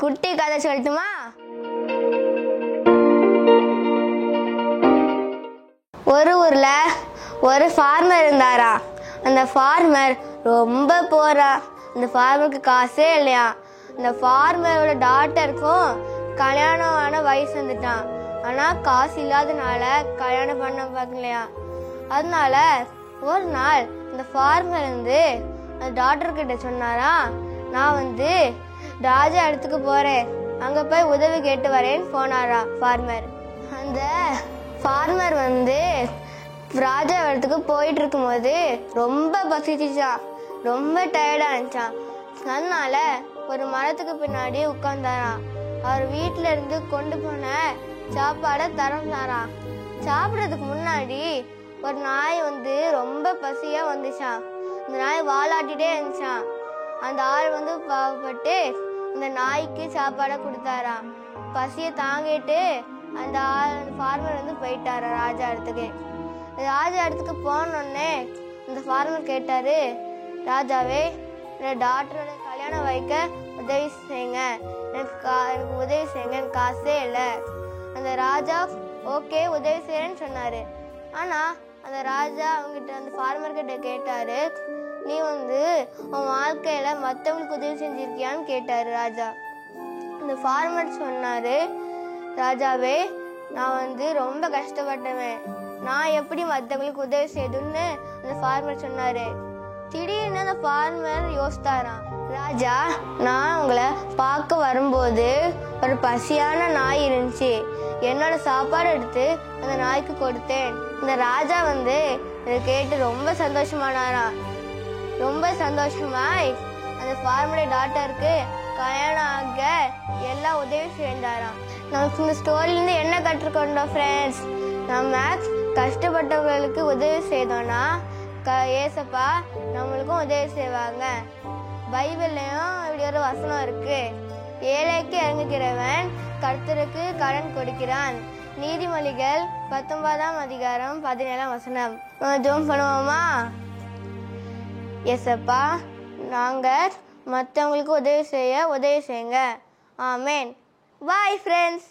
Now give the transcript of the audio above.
குட்டி கதை சொல்லட்டுமா? ஒரு ஊர்ல ஒரு ஃபார்மர் இருந்தாரா. அந்த ஃபார்மர் ரொம்ப போறா. அந்த ஃபார்மருக்கு காசே இல்லையா. அந்த ஃபார்மரோட டாட்டருக்கும் கல்யாணம் ஆன வயசு வந்துட்டான். ஆனா காசு இல்லாதனால கல்யாணம் பண்ண பார்க்கலையா. அதனால ஒரு நாள் இந்த ஃபார்மர் அந்த டாக்டர் கிட்ட சொன்னாரா, நான் ராஜா இடத்துக்கு போறேன், அங்க போய் உதவி கேட்டு வரேன்னு போனாரா ஃபார்மர். அந்த ஃபார்மர் ராஜா இடத்துக்கு போயிட்டு இருக்கும்போது ரொம்ப பசிச்சுச்சான், ரொம்ப டயர்டா இருந்துச்சான். அதனால ஒரு மரத்துக்கு பின்னாடி உட்கார்ந்தாராம். அவர் வீட்டுல இருந்து கொண்டு போன சாப்பாடை திறந்தாராம். சாப்பிட்றதுக்கு முன்னாடி ஒரு நாய் ரொம்ப பசியா வந்துச்சான். அந்த நாய் வாலாட்டிட்டே இருந்துச்சான். அந்த ஆள் பாவப்பட்டு அந்த நாய்க்கு சாப்பாடை கொடுத்தாராம். பசியை தாங்கிட்டு அந்த ஃபார்மர் போயிட்டாரா ராஜா இடத்துக்கு. ராஜா இடத்துக்கு போனோடனே அந்த ஃபார்மர் கேட்டாரு, ராஜாவே, என் டாக்டரோட கல்யாணம் வைக்க உதவி செய்யுங்க, எனக்கு உதவி செய்யுங்க, எனக்கு காசே இல்லை. அந்த ராஜா ஓகே உதவி செய்யறேன்னு சொன்னாரு. ஆனா அந்த ராஜா அந்த ஃபார்மர் கிட்ட கேட்டாரு, நீ உன் வாழ்க்கையில மற்றவங்களுக்கு உதவி செஞ்சிருக்கியான்னு கேட்டாரு ராஜா. அந்த ஃபார்மர் சொன்னாரு, ராஜாவே, நான் ரொம்ப கஷ்டப்பட்டவன், நான் எப்படி மற்றவங்களுக்கு உதவி செய்யுதுன்னு அந்த ஃபார்மர் சொன்னாரு. திடீர்னு அந்த ஃபார்மர் யோசித்தாராம், ராஜா, நான் உங்களை பார்க்க வரும்போது ஒரு பசியான நாய் இருந்துச்சு, என்னோட சாப்பாடு எடுத்து அந்த நாய்க்கு கொடுத்தேன். இந்த ராஜா இதை கேட்டு ரொம்ப சந்தோஷமானாராம். ரொம்ப சந்தோஷமாய் அந்த ஃபார்மருடைய டாக்டருக்கு கல்யாணம் ஆக எல்லாம் உதவி செய்தாராம். நமக்கு இந்த ஸ்டோரியிலேருந்து என்ன கற்றுக்கொண்டோம் ஃப்ரெண்ட்ஸ்? நம்ம கஷ்டப்பட்டவங்களுக்கு உதவி செய்தோம்னா ஏசப்பா நம்மளுக்கும் உதவி செய்வாங்க. பைபிள்லையும் இப்படி ஒரு வசனம் இருக்கு, ஏழைக்கு இறங்குகிறவன் கர்த்தருக்கு கடன் கொடுக்கிறான். நீதிமொழிகள் 19ஆம் அதிகாரம் 17ஆம் வசனம். ஜெபம் பண்ணுவோமா? ஏசப்பா, நாங்க மற்றவங்களுக்கு உதவி செய்யுங்க. ஆமேன். Bye friends.